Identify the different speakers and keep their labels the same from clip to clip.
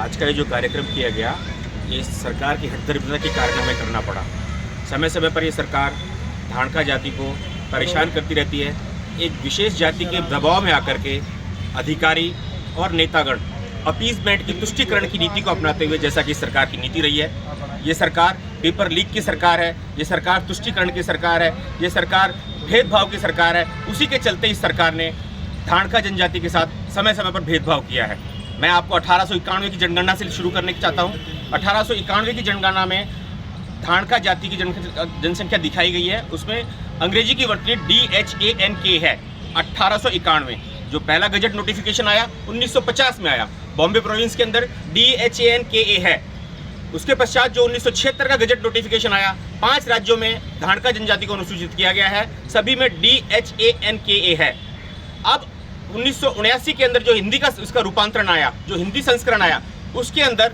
Speaker 1: आज का ये जो कार्यक्रम किया गया, ये सरकार की हठधर्मिता के कारण हमें करना पड़ा। समय समय पर ये सरकार धाड़का जाति को परेशान करती रहती है। एक विशेष जाति के दबाव में आकर के अधिकारी और नेतागण अपीसमेंट की तुष्टिकरण की नीति को अपनाते हुए, जैसा कि सरकार की नीति रही है, ये सरकार पेपर लीक की सरकार है, ये सरकार तुष्टिकरण की सरकार है, ये सरकार भेदभाव की सरकार है। उसी के चलते इस सरकार ने धाड़का जनजाति के साथ समय समय पर भेदभाव किया है। मैं आपको 1891 की जनगणना से शुरू करने चाहता हूँ। 1891 की जनगणना में धाड़का जाति की जनसंख्या दिखाई गई है। उसमें अंग्रेजी की वर्तनी DHANK है। 1891 जो पहला गजट नोटिफिकेशन आया 1950 में आया, बॉम्बे प्रोविंस के अंदर DHANKA है। उसके पश्चात जो 1976 का गजट नोटिफिकेशन आया, 5 राज्यों में धाड़का जनजाति को अनुसूचित किया गया है, सभी में DHANKA है। अब 1979 के अंदर जो हिंदी का इसका रूपांतरण आया, जो हिंदी संस्करण आया, उसके अंदर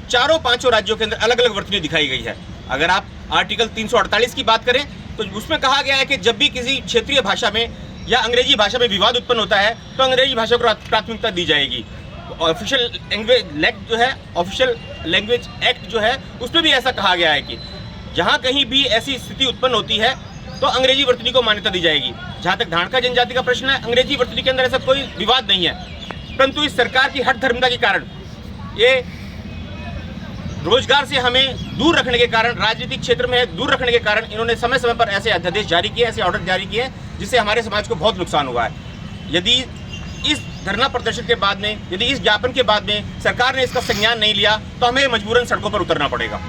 Speaker 1: चारों पांचों राज्यों के अंदर अलग अलग वर्तनी दिखाई गई है। अगर आप आर्टिकल 348 की बात करें तो उसमें कहा गया है कि जब भी किसी क्षेत्रीय भाषा में या अंग्रेजी भाषा में विवाद उत्पन्न होता है तो अंग्रेजी भाषा को प्राथमिकता दी जाएगी। ऑफिशियल लैंग्वेज एक्ट जो है, ऑफिशियल लैंग्वेज एक्ट जो है, उसमें भी ऐसा कहा गया है कि जहाँ कहीं भी ऐसी स्थिति उत्पन्न होती है तो अंग्रेजी वर्तनी को मान्यता दी जाएगी। जहाँ तक धाड़का जनजाति का प्रश्न है, अंग्रेजी वर्तनी के अंदर ऐसा कोई विवाद नहीं है, परंतु इस सरकार की हठधर्मिता के कारण, ये रोजगार से हमें दूर रखने के कारण, राजनीतिक क्षेत्र में दूर रखने के कारण इन्होंने समय समय पर ऐसे अध्यादेश जारी किए, ऐसे ऑर्डर जारी किए, जिससे हमारे समाज को बहुत नुकसान हुआ है। यदि इस धरना प्रदर्शन के बाद में, यदि इस ज्ञापन के बाद में सरकार ने इसका संज्ञान नहीं लिया तो हमें मजबूरन सड़कों पर उतरना पड़ेगा।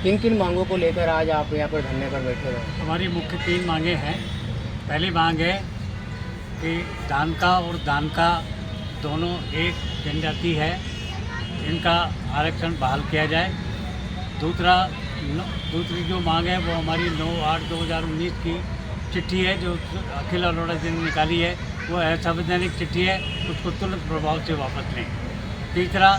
Speaker 2: किन किन मांगों को लेकर आज आप यहाँ पर धरने पर बैठे हो?
Speaker 3: हमारी मुख्य 3 मांगें हैं। पहली मांग है कि धाड़का और दानका दोनों एक जनजाति है, इनका आरक्षण बहाल किया जाए। दूसरी जो मांग है वो हमारी 9/8/2019 की चिट्ठी है, जो अखिल अरोड़ा जी ने निकाली है, वो असंवैधानिक चिट्ठी है, उसको तुरंत प्रभाव से वापस लें। तीसरा,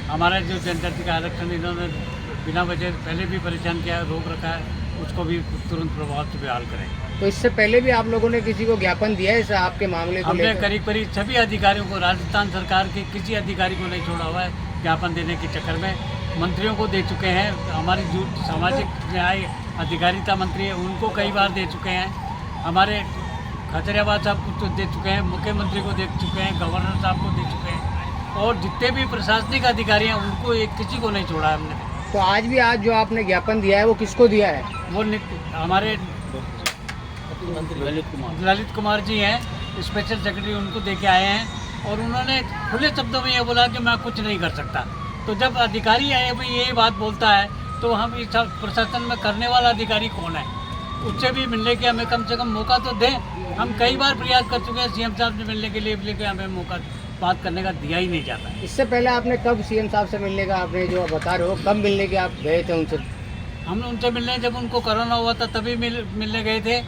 Speaker 3: हमारा जो जनजाति का आरक्षण इन्होंने बिना वजह पहले भी परेशान किया, रोक रखा है, उसको भी तुरंत प्रभाव से बहाल करें।
Speaker 2: तो इससे पहले भी आप लोगों ने किसी को ज्ञापन दिया है आपके मामले को
Speaker 3: हमने
Speaker 2: लेकर?
Speaker 3: करीब सभी अधिकारियों को, राजस्थान सरकार के किसी अधिकारी को नहीं छोड़ा हुआ है ज्ञापन देने के चक्कर में। मंत्रियों को दे चुके हैं, हमारी जो सामाजिक न्याय अधिकारिता मंत्री है उनको कई बार दे चुके हैं, हमारे खजरियाबाद साहब को तो दे चुके हैं, मुख्यमंत्री को दे चुके हैं, गवर्नर साहब को दे चुके हैं, और जितने भी प्रशासनिक अधिकारी हैं उनको किसी को नहीं छोड़ा है हमने।
Speaker 2: तो आज जो आपने ज्ञापन दिया है वो किसको दिया है?
Speaker 3: वो हमारे ललित कुमार जी हैं, स्पेशल सेक्रेटरी, उनको दे के आए हैं, और उन्होंने खुले शब्दों में ये बोला कि मैं कुछ नहीं कर सकता। तो जब अधिकारी आए भाई यही बात बोलता है तो हम इस प्रशासन में करने वाला अधिकारी कौन है? उससे भी मिलने के हमें कम से कम मौका तो दें। हम कई बार प्रयास कर चुके हैं सीएम साहब से मिलने के लिए, लेकिन हमें मौका बात करने का दिया ही नहीं जाता है।
Speaker 2: इससे पहले आपने कब सीएम साहब से मिलने का, आपने जो बता रहे हो, कब मिलने के आप गए थे उनसे?
Speaker 3: हम उनसे मिलने, जब उनको कोरोना हुआ था तभी मिलने गए थे,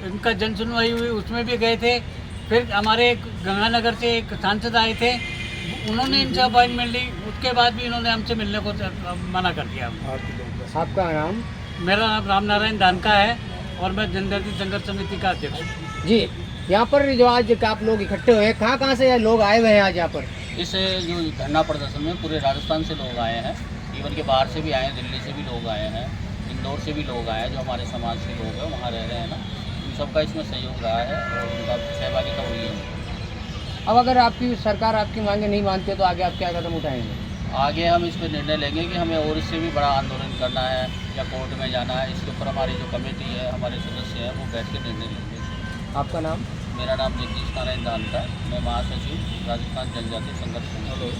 Speaker 3: उनका जन सुनवाई हुई उसमें भी गए थे। फिर हमारे गंगानगर से एक सांसद आए थे, उन्होंने इनसे अपॉइंटमेंट ली, उसके बाद भी इन्होंने हमसे मिलने को मना कर दिया।
Speaker 2: आपका नाम?
Speaker 3: मेरा नाम रामनारायण दानका है और मैं जनजाति संघर्ष समिति का अध्यक्ष हूँ।
Speaker 2: जी, यहाँ पर जो आज आप लोग इकट्ठे हुए हैं, कहाँ से लोग आए हुए हैं आज यहाँ पर?
Speaker 4: इस जो धरना प्रदर्शन में पूरे राजस्थान से लोग आए हैं, इवन के बाहर से भी आए हैं, दिल्ली से भी लोग आए हैं, इंदौर से भी लोग आए हैं, जो हमारे समाज के लोग हैं वहाँ रह रहे हैं ना, उन सबका इसमें सहयोग रहा है और उनका सहभागिता हुई है।
Speaker 2: अब अगर आपकी सरकार आपकी मांगे नहीं मानती है तो आगे आप क्या कदम उठाएंगे?
Speaker 4: आगे हम इस पर निर्णय लेंगे कि हमें और इससे भी बड़ा आंदोलन करना है या कोर्ट में जाना है। इसके ऊपर हमारी जो कमेटी है, हमारे सदस्य हैं, वो बैठ के निर्णय लेंगे।
Speaker 2: आपका नाम?
Speaker 4: मेरा नाम जगदीश नारायण दानका, मैं महासचिव राजस्थान जनजाति संघर्ष समिति।